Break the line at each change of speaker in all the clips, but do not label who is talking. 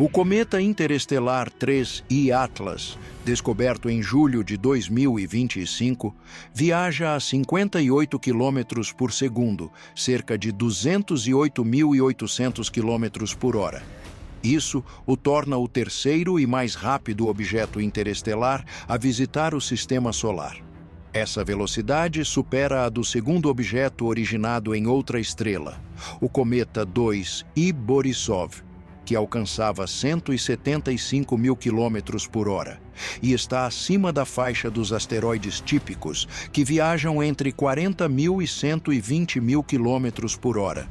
O cometa interestelar 3I Atlas, descoberto em julho de 2025, viaja a 58 km por segundo, cerca de 208.800 km por hora. Isso o torna o terceiro e mais rápido objeto interestelar a visitar o Sistema Solar. Essa velocidade supera a do segundo objeto originado em outra estrela, o cometa 2I Borisov, que alcançava 175 mil quilômetros por hora, e está acima da faixa dos asteroides típicos, que viajam entre 40 mil e 120 mil quilômetros por hora.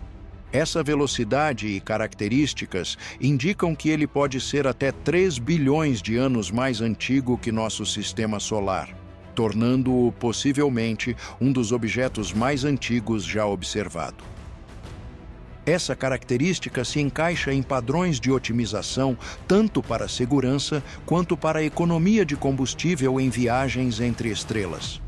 Essa velocidade e características indicam que ele pode ser até 3 bilhões de anos mais antigo que nosso Sistema Solar, tornando-o possivelmente um dos objetos mais antigos já observado. Essa característica se encaixa em padrões de otimização tanto para a segurança quanto para a economia de combustível em viagens entre estrelas.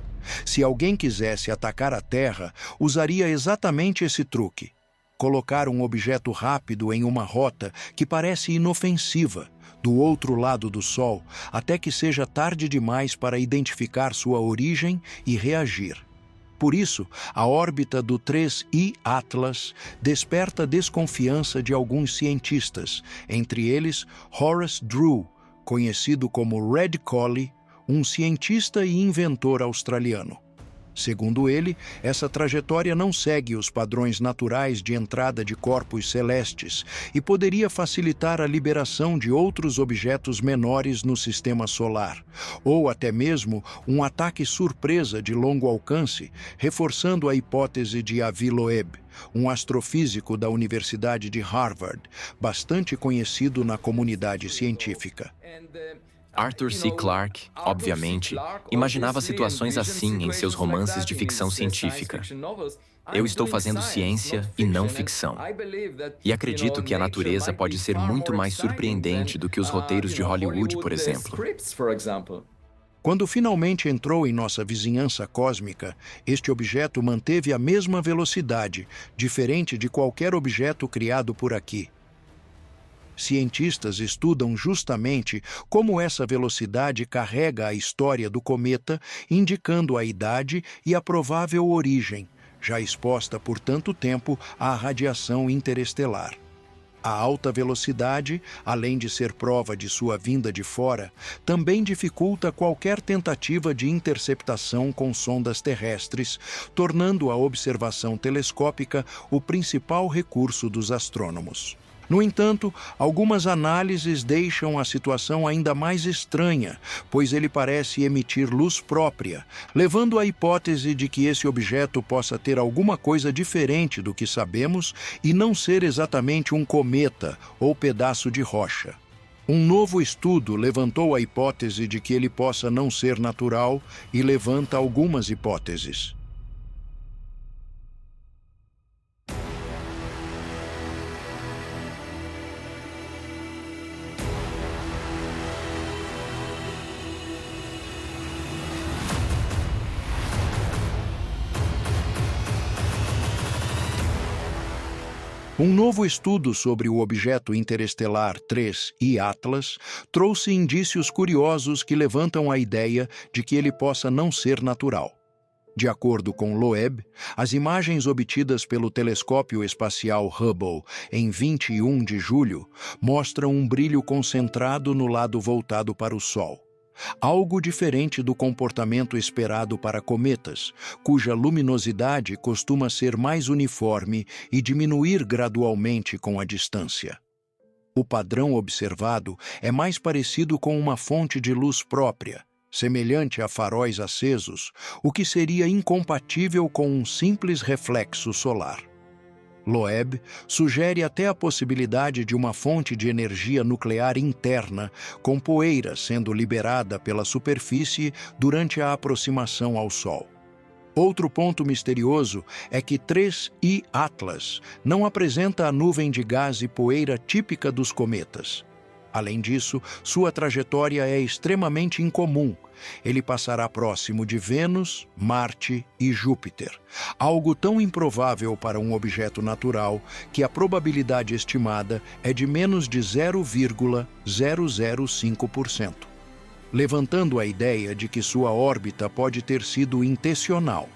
Se alguém quisesse atacar a Terra, usaria exatamente esse truque: colocar um objeto rápido em uma rota que parece inofensiva, do outro lado do Sol, até que seja tarde demais para identificar sua origem e reagir. Por isso, a órbita do 3I Atlas desperta desconfiança de alguns cientistas, entre eles Horace Drew, conhecido como Red Collie, um cientista e inventor australiano. Segundo ele, essa trajetória não segue os padrões naturais de entrada de corpos celestes e poderia facilitar a liberação de outros objetos menores no Sistema Solar, ou até mesmo um ataque surpresa de longo alcance, reforçando a hipótese de Avi Loeb, um astrofísico da Universidade de Harvard, bastante conhecido na comunidade científica.
Arthur C. Clarke, obviamente, imaginava situações assim em seus romances de ficção científica. Eu estou fazendo ciência e não ficção. E acredito que a natureza pode ser muito mais surpreendente do que os roteiros de Hollywood, por exemplo.
Quando finalmente entrou em nossa vizinhança cósmica, este objeto manteve a mesma velocidade, diferente de qualquer objeto criado por aqui. Cientistas estudam justamente como essa velocidade carrega a história do cometa, indicando a idade e a provável origem, já exposta por tanto tempo à radiação interestelar. A alta velocidade, além de ser prova de sua vinda de fora, também dificulta qualquer tentativa de interceptação com sondas terrestres, tornando a observação telescópica o principal recurso dos astrônomos. No entanto, algumas análises deixam a situação ainda mais estranha, pois ele parece emitir luz própria, levando à hipótese de que esse objeto possa ter alguma coisa diferente do que sabemos e não ser exatamente um cometa ou pedaço de rocha. Um novo estudo levantou a hipótese de que ele possa não ser natural e levanta algumas hipóteses. Um novo estudo sobre o objeto interestelar 3I Atlas trouxe indícios curiosos que levantam a ideia de que ele possa não ser natural. De acordo com Loeb, as imagens obtidas pelo telescópio espacial Hubble em 21 de julho mostram um brilho concentrado no lado voltado para o Sol. Algo diferente do comportamento esperado para cometas, cuja luminosidade costuma ser mais uniforme e diminuir gradualmente com a distância. O padrão observado é mais parecido com uma fonte de luz própria, semelhante a faróis acesos, o que seria incompatível com um simples reflexo solar. Loeb sugere até a possibilidade de uma fonte de energia nuclear interna, com poeira sendo liberada pela superfície durante a aproximação ao Sol. Outro ponto misterioso é que 3I Atlas não apresenta a nuvem de gás e poeira típica dos cometas. Além disso, sua trajetória é extremamente incomum. Ele passará próximo de Vênus, Marte e Júpiter, algo tão improvável para um objeto natural que a probabilidade estimada é de menos de 0,005%, levantando a ideia de que sua órbita pode ter sido intencional.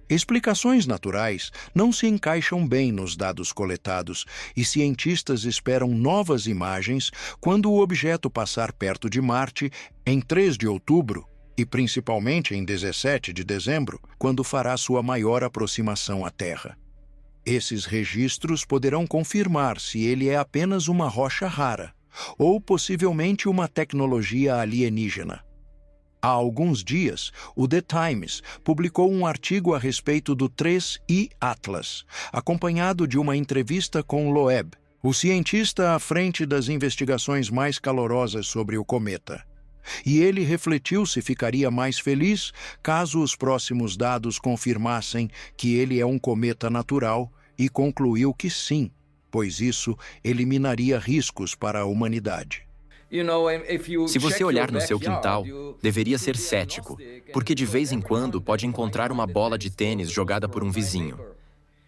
Explicações naturais não se encaixam bem nos dados coletados e cientistas esperam novas imagens quando o objeto passar perto de Marte em 3 de outubro e principalmente em 17 de dezembro, quando fará sua maior aproximação à Terra. Esses registros poderão confirmar se ele é apenas uma rocha rara ou possivelmente uma tecnologia alienígena. Há alguns dias, o The Times publicou um artigo a respeito do 3I Atlas, acompanhado de uma entrevista com Loeb, o cientista à frente das investigações mais calorosas sobre o cometa. E ele refletiu se ficaria mais feliz caso os próximos dados confirmassem que ele é um cometa natural e concluiu que sim, pois isso eliminaria riscos para a humanidade.
Se você olhar no seu quintal, deveria ser cético, porque de vez em quando pode encontrar uma bola de tênis jogada por um vizinho.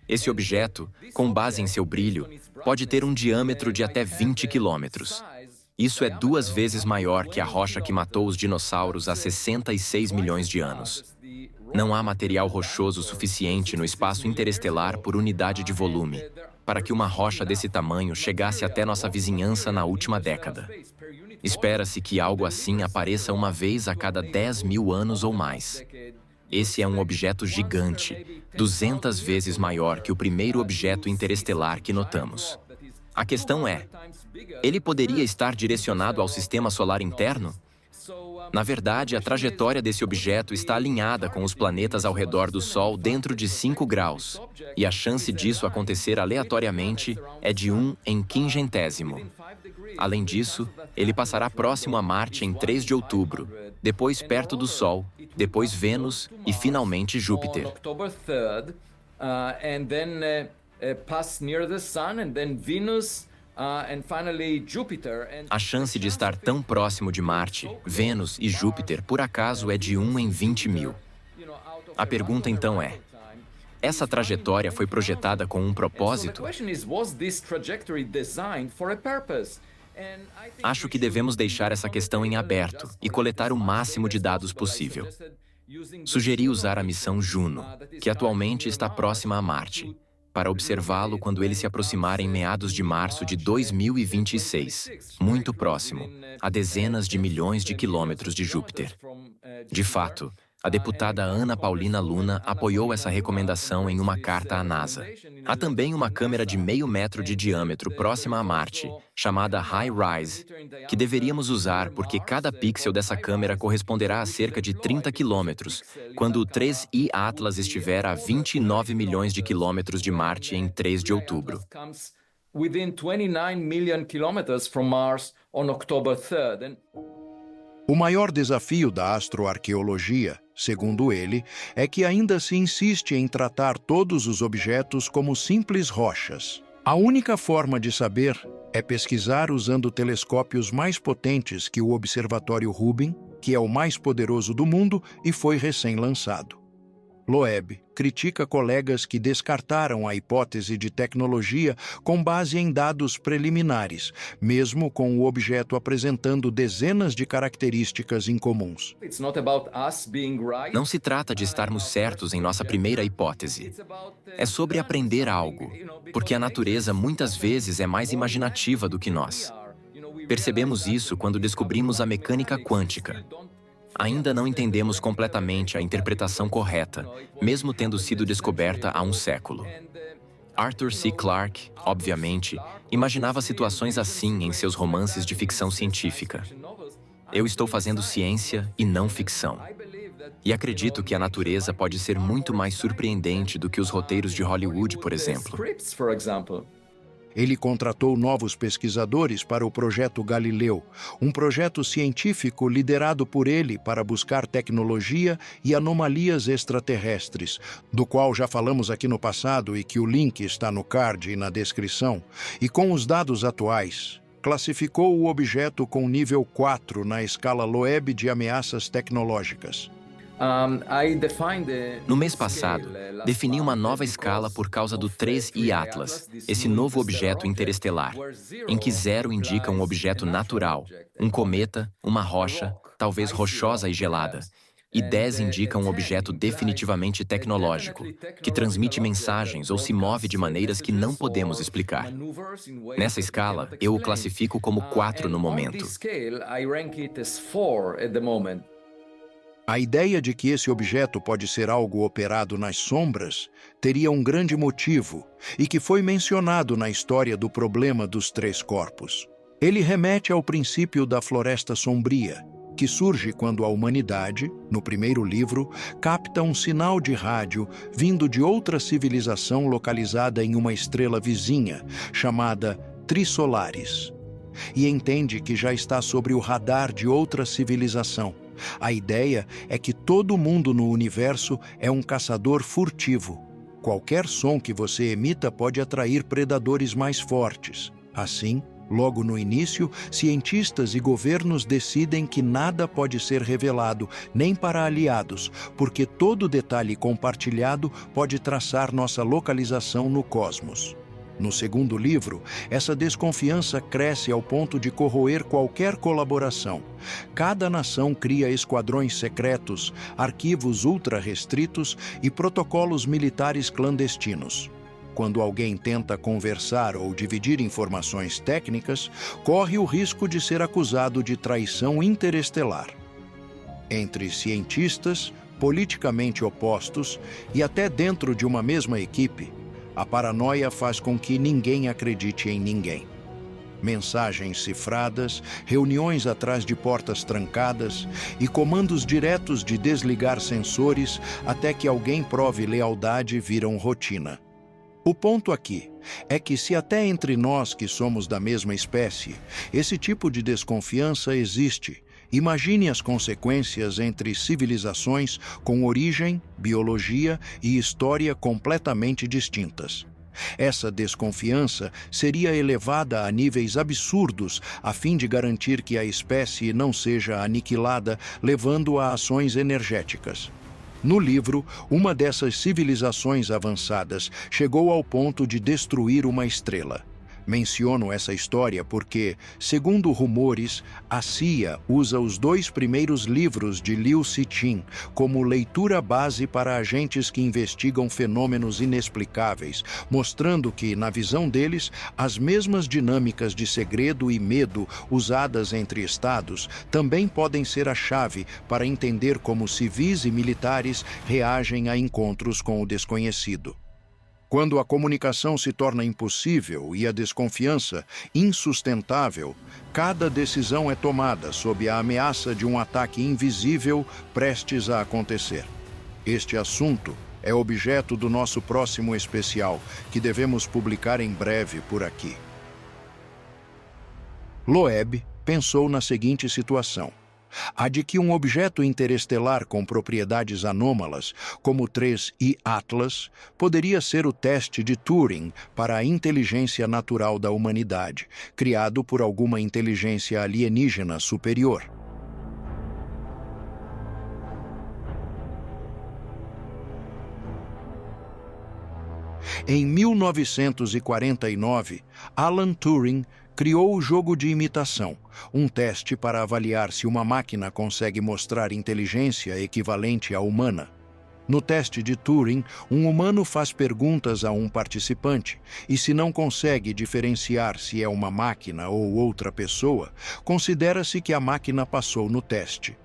Esse objeto, com base em seu brilho, pode ter um diâmetro de até 20 quilômetros. Isso é 2 vezes maior que a rocha que matou os dinossauros há 66 milhões de anos. Não há material rochoso suficiente no espaço interestelar por unidade de volume para que uma rocha desse tamanho chegasse até nossa vizinhança na última década. Espera-se que algo assim apareça uma vez a cada 10 mil anos ou mais. Esse é um objeto gigante, 200 vezes maior que o primeiro objeto interestelar que notamos. A questão é, ele poderia estar direcionado ao sistema solar interno? Na verdade, a trajetória desse objeto está alinhada com os planetas ao redor do Sol dentro de 5 graus, e a chance disso acontecer aleatoriamente é de 1 em 500º. Além disso, ele passará próximo a Marte em 3 de outubro, depois perto do Sol, depois Vênus e finalmente Júpiter. A chance de estar tão próximo de Marte, Vênus e Júpiter, por acaso, é de 1 em 20 mil. A pergunta então é, essa trajetória foi projetada com um propósito? Acho que devemos deixar essa questão em aberto e coletar o máximo de dados possível. Sugeri usar a missão Juno, que atualmente está próxima a Marte, para observá-lo quando ele se aproximar em meados de março de 2026, muito próximo, a dezenas de milhões de quilômetros de Júpiter. De fato, a deputada Ana Paulina Luna apoiou essa recomendação em uma carta à NASA. Há também uma câmera de meio metro de diâmetro próxima a Marte, chamada High-Rise, que deveríamos usar porque cada pixel dessa câmera corresponderá a cerca de 30 quilômetros, quando o 3I Atlas estiver a 29 milhões de quilômetros de Marte em 3 de outubro.
O maior desafio da astroarqueologia, segundo ele, é que ainda se insiste em tratar todos os objetos como simples rochas. A única forma de saber é pesquisar usando telescópios mais potentes que o Observatório Rubin, que é o mais poderoso do mundo e foi recém-lançado. Loeb critica colegas que descartaram a hipótese de tecnologia com base em dados preliminares, mesmo com o objeto apresentando dezenas de características incomuns.
Não se trata de estarmos certos em nossa primeira hipótese. É sobre aprender algo, porque a natureza muitas vezes é mais imaginativa do que nós. Percebemos isso quando descobrimos a mecânica quântica. Ainda não entendemos completamente a interpretação correta, mesmo tendo sido descoberta há um século. Arthur C. Clarke, obviamente, imaginava situações assim em seus romances de ficção científica. Eu estou fazendo ciência e não ficção. E acredito que a natureza pode ser muito mais surpreendente do que os roteiros de Hollywood, por exemplo.
Ele contratou novos pesquisadores para o Projeto Galileu, um projeto científico liderado por ele para buscar tecnologia e anomalias extraterrestres, do qual já falamos aqui no passado e que o link está no card e na descrição, e com os dados atuais, classificou o objeto com nível 4 na escala Loeb de ameaças tecnológicas.
No mês passado, defini uma nova escala por causa do 3I Atlas, esse novo objeto interestelar, em que 0 indica um objeto natural, um cometa, uma rocha, talvez rochosa e gelada, e 10 indica um objeto definitivamente tecnológico, que transmite mensagens ou se move de maneiras que não podemos explicar. Nessa escala, eu o classifico como 4 no momento.
A ideia de que esse objeto pode ser algo operado nas sombras teria um grande motivo e que foi mencionado na história do problema dos 3 corpos. Ele remete ao princípio da floresta sombria, que surge quando a humanidade, no primeiro livro, capta um sinal de rádio vindo de outra civilização localizada em uma estrela vizinha, chamada Trisolaris, e entende que já está sobre o radar de outra civilização. A ideia é que todo mundo no universo é um caçador furtivo. Qualquer som que você emita pode atrair predadores mais fortes. Assim, logo no início, cientistas e governos decidem que nada pode ser revelado, nem para aliados, porque todo detalhe compartilhado pode traçar nossa localização no cosmos. No segundo livro, essa desconfiança cresce ao ponto de corroer qualquer colaboração. Cada nação cria esquadrões secretos, arquivos ultra-restritos e protocolos militares clandestinos. Quando alguém tenta conversar ou dividir informações técnicas, corre o risco de ser acusado de traição interestelar. Entre cientistas, politicamente opostos e até dentro de uma mesma equipe, a paranoia faz com que ninguém acredite em ninguém. Mensagens cifradas, reuniões atrás de portas trancadas e comandos diretos de desligar sensores até que alguém prove lealdade viram rotina. O ponto aqui é que se até entre nós que somos da mesma espécie, esse tipo de desconfiança existe, imagine as consequências entre civilizações com origem, biologia e história completamente distintas. Essa desconfiança seria elevada a níveis absurdos a fim de garantir que a espécie não seja aniquilada, levando a ações energéticas. No livro, uma dessas civilizações avançadas chegou ao ponto de destruir uma estrela. Menciono essa história porque, segundo rumores, a CIA usa os 2 primeiros livros de Liu Cixin como leitura base para agentes que investigam fenômenos inexplicáveis, mostrando que, na visão deles, as mesmas dinâmicas de segredo e medo usadas entre estados também podem ser a chave para entender como civis e militares reagem a encontros com o desconhecido. Quando a comunicação se torna impossível e a desconfiança insustentável, cada decisão é tomada sob a ameaça de um ataque invisível prestes a acontecer. Este assunto é objeto do nosso próximo especial, que devemos publicar em breve por aqui. Loeb pensou na seguinte situação: a de que um objeto interestelar com propriedades anômalas, como o 3I Atlas, poderia ser o teste de Turing para a inteligência natural da humanidade, criado por alguma inteligência alienígena superior. Em 1949, Alan Turing criou o jogo de imitação, um teste para avaliar se uma máquina consegue mostrar inteligência equivalente à humana. No teste de Turing, um humano faz perguntas a um participante e, se não consegue diferenciar se é uma máquina ou outra pessoa, considera-se que a máquina passou no teste.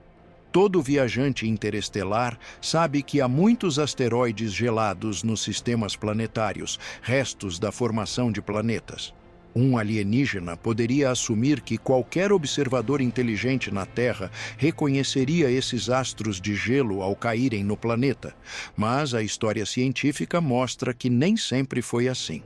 Todo viajante interestelar sabe que há muitos asteroides gelados nos sistemas planetários, restos da formação de planetas. Um alienígena poderia assumir que qualquer observador inteligente na Terra reconheceria esses astros de gelo ao caírem no planeta, mas a história científica mostra que nem sempre foi assim.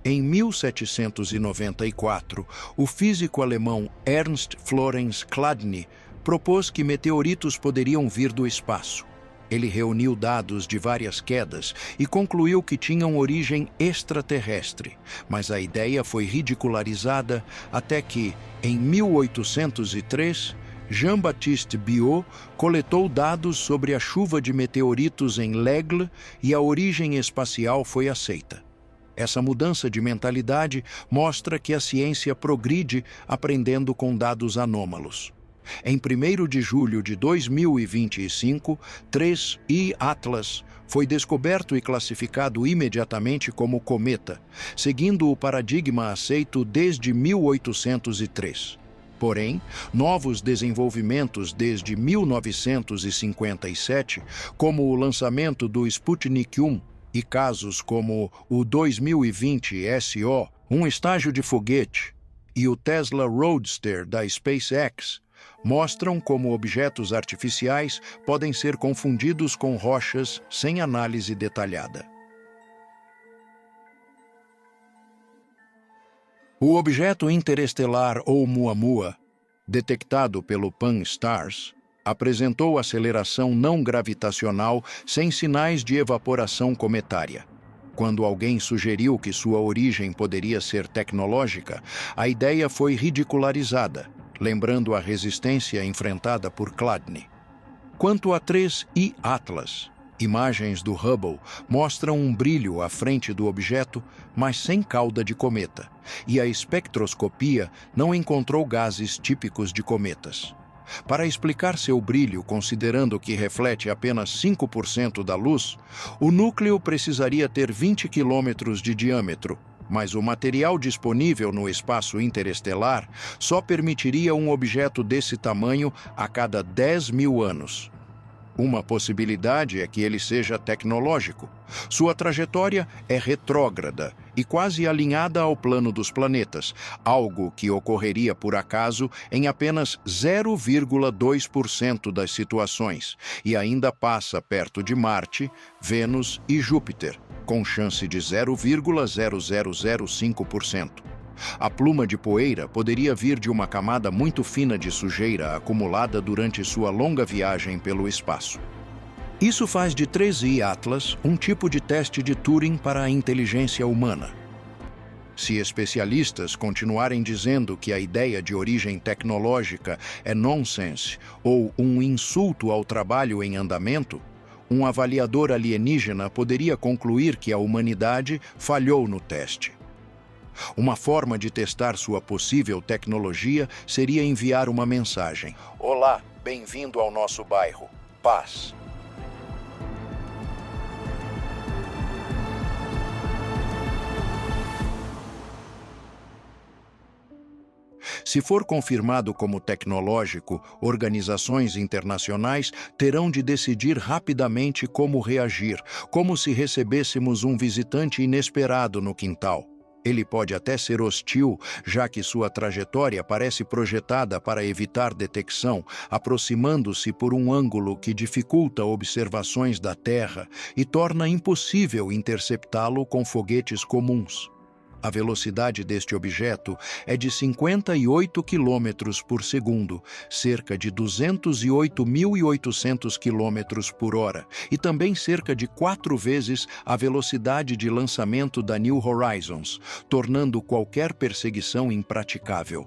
Em 1794, o físico alemão Ernst Florenz Chladni propôs que meteoritos poderiam vir do espaço. Ele reuniu dados de várias quedas e concluiu que tinham origem extraterrestre, mas a ideia foi ridicularizada até que, em 1803, Jean-Baptiste Biot coletou dados sobre a chuva de meteoritos em l'Aigle e a origem espacial foi aceita. Essa mudança de mentalidade mostra que a ciência progride aprendendo com dados anômalos. Em 1º de julho de 2025, 3I Atlas foi descoberto e classificado imediatamente como cometa, seguindo o paradigma aceito desde 1803. Porém, novos desenvolvimentos desde 1957, como o lançamento do Sputnik 1 e casos como o 2020 SO, um estágio de foguete, e o Tesla Roadster da SpaceX, mostram como objetos artificiais podem ser confundidos com rochas sem análise detalhada. O objeto interestelar Oumuamua, detectado pelo Pan-STARRS, apresentou aceleração não gravitacional sem sinais de evaporação cometária. Quando alguém sugeriu que sua origem poderia ser tecnológica, a ideia foi ridicularizada, lembrando a resistência enfrentada por Chladni. Quanto a 3I Atlas, imagens do Hubble mostram um brilho à frente do objeto, mas sem cauda de cometa, e a espectroscopia não encontrou gases típicos de cometas. Para explicar seu brilho, considerando que reflete apenas 5% da luz, o núcleo precisaria ter 20 quilômetros de diâmetro, mas o material disponível no espaço interestelar só permitiria um objeto desse tamanho a cada 10.000 anos. Uma possibilidade é que ele seja tecnológico. Sua trajetória é retrógrada e quase alinhada ao plano dos planetas, algo que ocorreria por acaso em apenas 0,2% das situações, e ainda passa perto de Marte, Vênus e Júpiter, com chance de 0,0005%. A pluma de poeira poderia vir de uma camada muito fina de sujeira acumulada durante sua longa viagem pelo espaço. Isso faz de 3I Atlas um tipo de teste de Turing para a inteligência humana. Se especialistas continuarem dizendo que a ideia de origem tecnológica é nonsense ou um insulto ao trabalho em andamento, um avaliador alienígena poderia concluir que a humanidade falhou no teste. Uma forma de testar sua possível tecnologia seria enviar uma mensagem: "Olá, bem-vindo ao nosso bairro. Paz." Se for confirmado como tecnológico, organizações internacionais terão de decidir rapidamente como reagir, como se recebêssemos um visitante inesperado no quintal. Ele pode até ser hostil, já que sua trajetória parece projetada para evitar detecção, aproximando-se por um ângulo que dificulta observações da Terra e torna impossível interceptá-lo com foguetes comuns. A velocidade deste objeto é de 58 km por segundo, cerca de 208.800 km por hora, e também cerca de 4 vezes a velocidade de lançamento da New Horizons, tornando qualquer perseguição impraticável.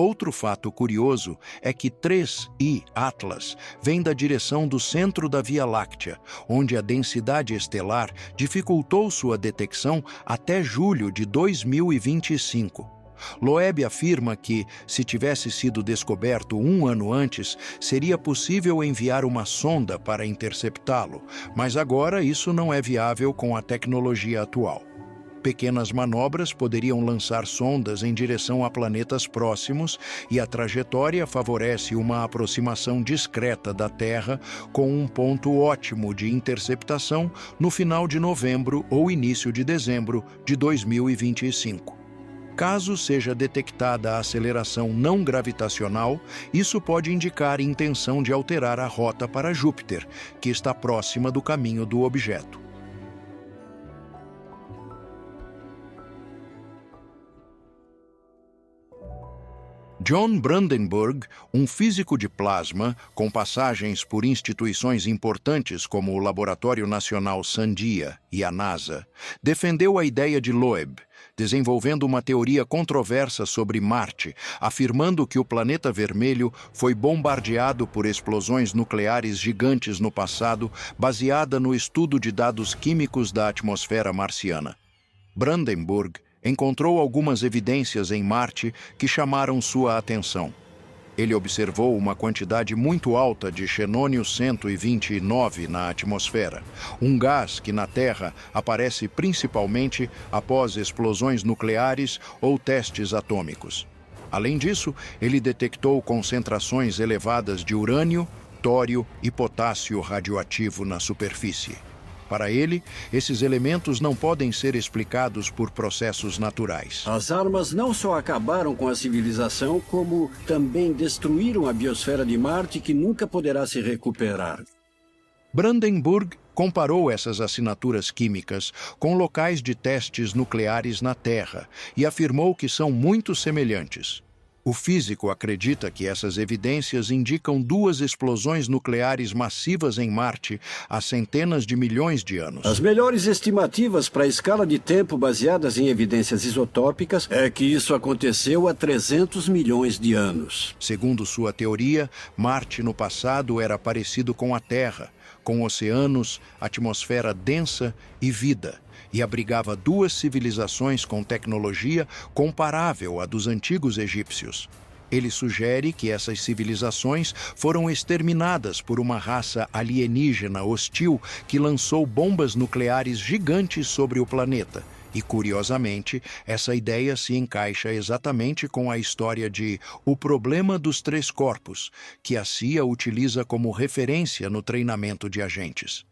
Outro fato curioso é que 3I Atlas vem da direção do centro da Via Láctea, onde a densidade estelar dificultou sua detecção até julho de 2025. Loeb afirma que, se tivesse sido descoberto 1 ano antes, seria possível enviar uma sonda para interceptá-lo, mas agora isso não é viável com a tecnologia atual. Pequenas manobras poderiam lançar sondas em direção a planetas próximos e a trajetória favorece uma aproximação discreta da Terra com um ponto ótimo de interceptação no final de novembro ou início de dezembro de 2025. Caso seja detectada a aceleração não gravitacional, isso pode indicar intenção de alterar a rota para Júpiter, que está próxima do caminho do objeto. John Brandenburg, um físico de plasma com passagens por instituições importantes como o Laboratório Nacional Sandia e a NASA, defendeu a ideia de Loeb, desenvolvendo uma teoria controversa sobre Marte, afirmando que o planeta vermelho foi bombardeado por explosões nucleares gigantes no passado, baseada no estudo de dados químicos da atmosfera marciana. Brandenburg encontrou algumas evidências em Marte que chamaram sua atenção. Ele observou uma quantidade muito alta de xenônio 129 na atmosfera, um gás que na Terra aparece principalmente após explosões nucleares ou testes atômicos. Além disso, ele detectou concentrações elevadas de urânio, tório e potássio radioativo na superfície. Para ele, esses elementos não podem ser explicados por processos naturais.
As armas não só acabaram com a civilização, como também destruíram a biosfera de Marte, que nunca poderá se recuperar.
Brandenburg comparou essas assinaturas químicas com locais de testes nucleares na Terra e afirmou que são muito semelhantes. O físico acredita que essas evidências indicam duas explosões nucleares massivas em Marte há centenas de milhões de anos.
As melhores estimativas para a escala de tempo baseadas em evidências isotópicas é que isso aconteceu há 300 milhões de anos.
Segundo sua teoria, Marte no passado era parecido com a Terra, com oceanos, atmosfera densa e vida, e abrigava duas civilizações com tecnologia comparável à dos antigos egípcios. Ele sugere que essas civilizações foram exterminadas por uma raça alienígena hostil que lançou bombas nucleares gigantes sobre o planeta. E, curiosamente, essa ideia se encaixa exatamente com a história de O Problema dos Três Corpos, que a CIA utiliza como referência no treinamento de agentes.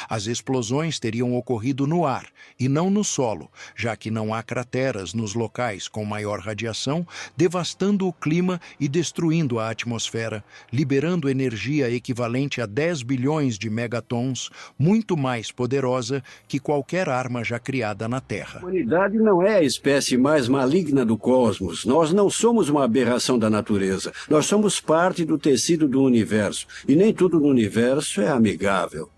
As explosões teriam ocorrido no ar e não no solo, já que não há crateras nos locais com maior radiação, devastando o clima e destruindo a atmosfera, liberando energia equivalente a 10 bilhões de megatons, muito mais poderosa que qualquer arma já criada na Terra.
A humanidade não é a espécie mais maligna do cosmos. Nós não somos uma aberração da natureza. Nós somos parte do tecido do universo. E nem tudo no universo é amigável.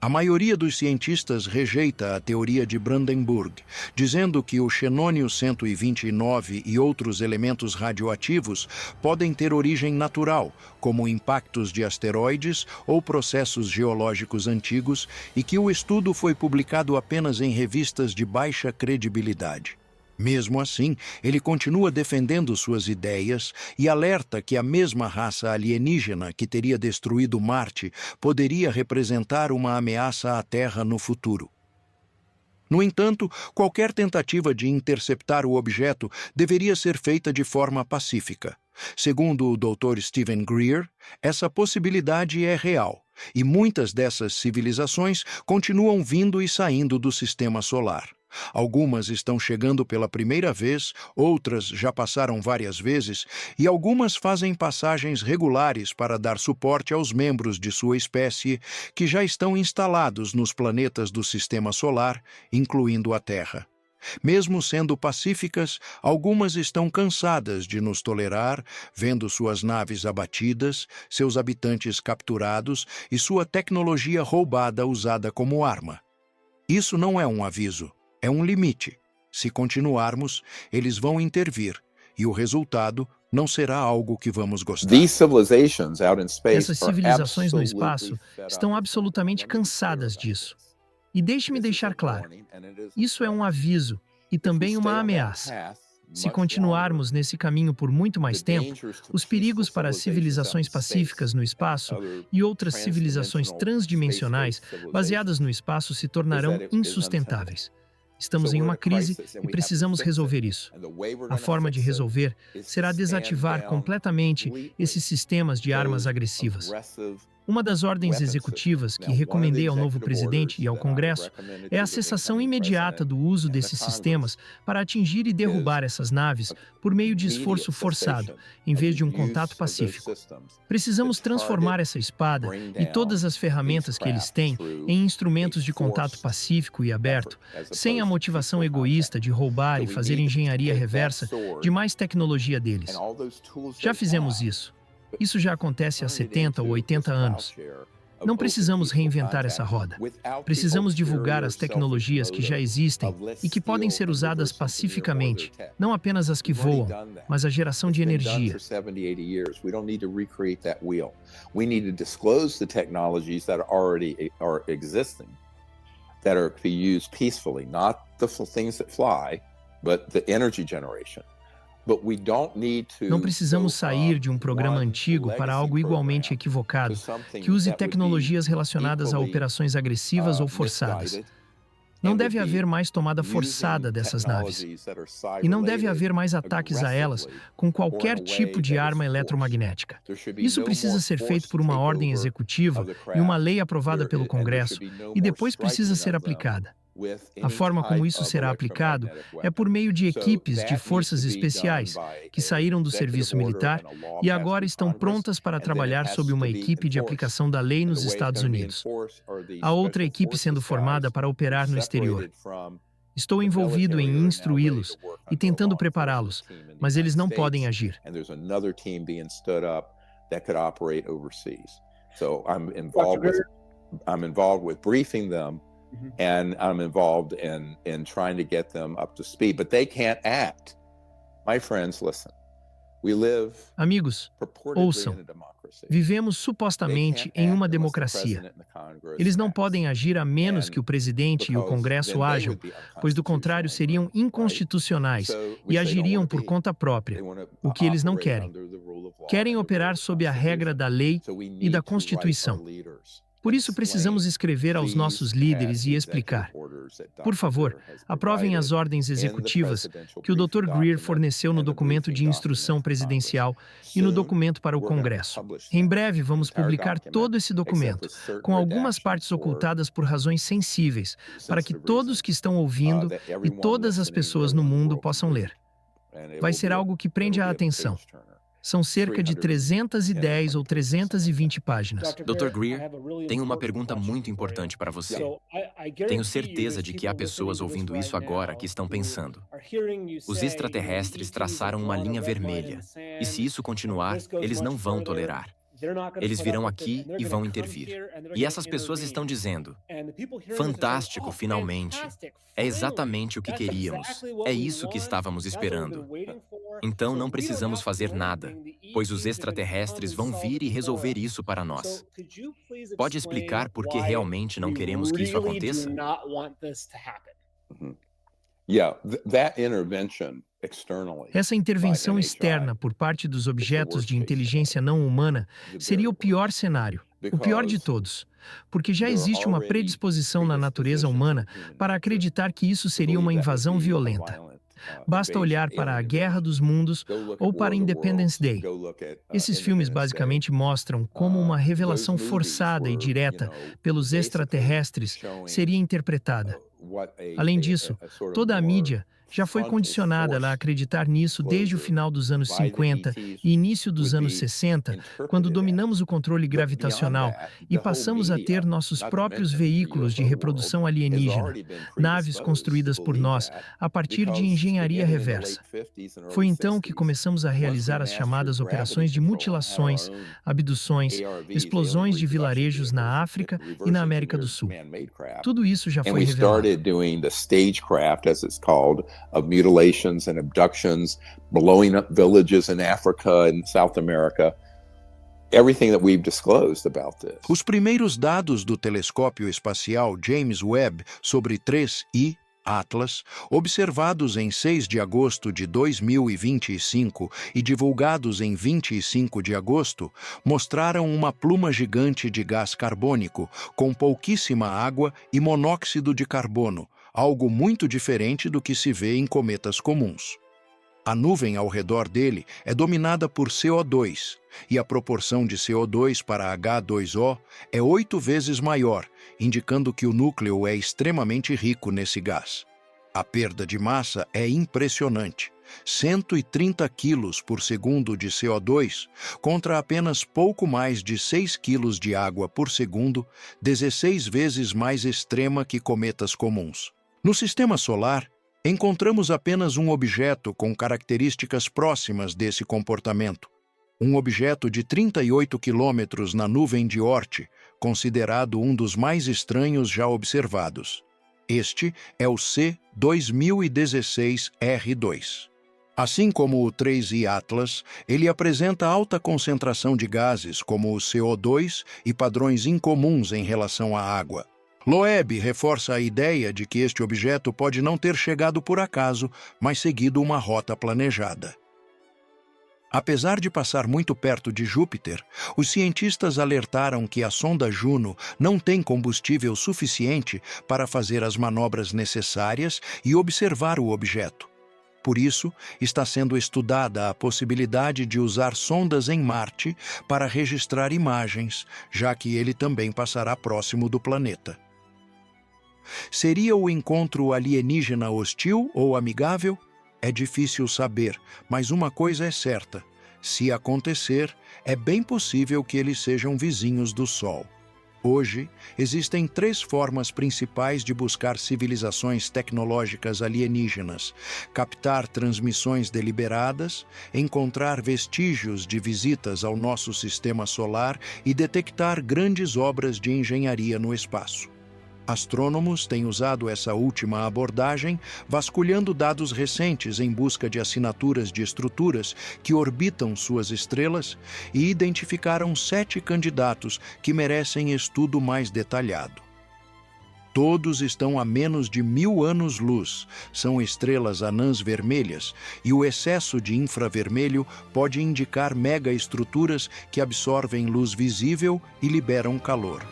A maioria dos cientistas rejeita a teoria de Brandenburg, dizendo que o xenônio 129 e outros elementos radioativos podem ter origem natural, como impactos de asteroides ou processos geológicos antigos, e que o estudo foi publicado apenas em revistas de baixa credibilidade. Mesmo assim, ele continua defendendo suas ideias e alerta que a mesma raça alienígena que teria destruído Marte poderia representar uma ameaça à Terra no futuro. No entanto, qualquer tentativa de interceptar o objeto deveria ser feita de forma pacífica. Segundo o Dr. Stephen Greer, essa possibilidade é real, e muitas dessas civilizações continuam vindo e saindo do sistema solar. Algumas estão chegando pela primeira vez, outras já passaram várias vezes, e algumas fazem passagens regulares para dar suporte aos membros de sua espécie que já estão instalados nos planetas do sistema solar, incluindo a Terra. Mesmo sendo pacíficas, algumas estão cansadas de nos tolerar, vendo suas naves abatidas, seus habitantes capturados e sua tecnologia roubada usada como arma. Isso não é um aviso. É um limite. Se continuarmos, eles vão intervir, e o resultado não será algo que vamos gostar.
Essas civilizações no espaço estão absolutamente cansadas disso. E deixe-me deixar claro, isso é um aviso e também uma ameaça. Se continuarmos nesse caminho por muito mais tempo, os perigos para as civilizações pacíficas no espaço e outras civilizações transdimensionais baseadas no espaço se tornarão insustentáveis. Estamos em uma crise e precisamos resolver isso. A forma de resolver será desativar completamente esses sistemas de armas agressivas. Uma das ordens executivas que recomendei ao novo presidente e ao Congresso é a cessação imediata do uso desses sistemas para atingir e derrubar essas naves por meio de esforço forçado, em vez de um contato pacífico. Precisamos transformar essa espada e todas as ferramentas que eles têm em instrumentos de contato pacífico e aberto, sem a motivação egoísta de roubar e fazer engenharia reversa de mais tecnologia deles. Já fizemos isso. Isso já acontece há 70 ou 80 anos. Não precisamos reinventar essa roda. Precisamos divulgar as tecnologias que já existem e que podem ser usadas pacificamente, não apenas as que voam, mas a geração de energia.
That are to be used peacefully, not the things that fly, but the energy generation.
Não precisamos sair de um programa antigo para algo igualmente equivocado, que use tecnologias relacionadas a operações agressivas ou forçadas. Não deve haver mais tomada forçada dessas naves. E não deve haver mais ataques a elas com qualquer tipo de arma eletromagnética. Isso precisa ser feito por uma ordem executiva e uma lei aprovada pelo Congresso, e depois precisa ser aplicada. A forma como isso será aplicado é por meio de equipes de forças especiais que saíram do serviço militar e agora estão prontas para trabalhar sob uma equipe de aplicação da lei nos Estados Unidos. Há outra equipe sendo formada para operar no exterior. Estou envolvido em instruí-los e tentando prepará-los, mas eles não podem agir.
I'm involved with briefing them. And I'm involved in trying to get them up to speed, but they can't act. My friends, listen. We live
Amigos, ouçam. Vivemos supostamente em uma democracia. Eles não podem agir a menos que o presidente e o Congresso ajam, pois do contrário seriam inconstitucionais e agiriam por conta própria, o que eles não querem. Querem operar sob a regra da lei e da Constituição. Por isso, precisamos escrever aos nossos líderes e explicar. Por favor, aprovem as ordens executivas que o Dr. Greer forneceu no documento de instrução presidencial e no documento para o Congresso. Em breve, vamos publicar todo esse documento, com algumas partes ocultadas por razões sensíveis, para que todos que estão ouvindo e todas as pessoas no mundo possam ler. Vai ser algo que prende a atenção. São cerca de 310 ou 320 páginas.
Dr. Greer, tenho uma pergunta muito importante para você. Tenho certeza de que há pessoas ouvindo isso agora que estão pensando. Os extraterrestres traçaram uma linha vermelha, e se isso continuar, eles não vão tolerar. Eles virão aqui e vão intervir. E essas pessoas estão dizendo, fantástico, finalmente. É exatamente o que queríamos. É isso que estávamos esperando. Então não precisamos fazer nada, pois os extraterrestres vão vir e resolver isso para nós. Pode explicar por que realmente não queremos que isso aconteça?
Essa intervenção externa por parte dos objetos de inteligência não humana seria o pior cenário, o pior de todos, porque já existe uma predisposição na natureza humana para acreditar que isso seria uma invasão violenta. Basta olhar para A Guerra dos Mundos ou para Independence Day. Esses filmes basicamente mostram como uma revelação forçada e direta pelos extraterrestres seria interpretada. Além disso, toda a mídia já foi condicionada a acreditar nisso desde o final dos anos 50 e início dos anos 60, quando dominamos o controle gravitacional e passamos a ter nossos próprios veículos de reprodução alienígena, naves construídas por nós a partir de engenharia reversa. Foi então que começamos a realizar as chamadas operações de mutilações, abduções, explosões de vilarejos na África e na América do Sul. Tudo isso já foi revelado.
Of mutilations and abductions, blowing up villages in Africa and South America. Everything that we've disclosed about this.
Os primeiros dados do telescópio espacial James Webb sobre 3I Atlas, observados em 6 de agosto de 2025 e divulgados em 25 de agosto, mostraram uma pluma gigante de gás carbônico, com pouquíssima água e monóxido de carbono, algo muito diferente do que se vê em cometas comuns. A nuvem ao redor dele é dominada por CO2, e a proporção de CO2 para H2O é 8 vezes maior, indicando que o núcleo é extremamente rico nesse gás. A perda de massa é impressionante. 130 quilos por segundo de CO2 contra apenas pouco mais de 6 quilos de água por segundo, 16 vezes mais extrema que cometas comuns. No sistema solar, encontramos apenas um objeto com características próximas desse comportamento. Um objeto de 38 quilômetros na nuvem de Oort, considerado um dos mais estranhos já observados. Este é o C2016-R2. Assim como o 3I Atlas, ele apresenta alta concentração de gases como o CO2 e padrões incomuns em relação à água. Loeb reforça a ideia de que este objeto pode não ter chegado por acaso, mas seguido uma rota planejada. Apesar de passar muito perto de Júpiter, os cientistas alertaram que a sonda Juno não tem combustível suficiente para fazer as manobras necessárias e observar o objeto. Por isso, está sendo estudada a possibilidade de usar sondas em Marte para registrar imagens, já que ele também passará próximo do planeta. Seria o encontro alienígena hostil ou amigável? É difícil saber, mas uma coisa é certa. Se acontecer, é bem possível que eles sejam vizinhos do Sol. Hoje, existem 3 formas principais de buscar civilizações tecnológicas alienígenas: captar transmissões deliberadas, encontrar vestígios de visitas ao nosso sistema solar e detectar grandes obras de engenharia no espaço. Astrônomos têm usado essa última abordagem, vasculhando dados recentes em busca de assinaturas de estruturas que orbitam suas estrelas e identificaram 7 candidatos que merecem estudo mais detalhado. Todos estão a menos de 1000 anos-luz, são estrelas anãs vermelhas, e o excesso de infravermelho pode indicar megaestruturas que absorvem luz visível e liberam calor.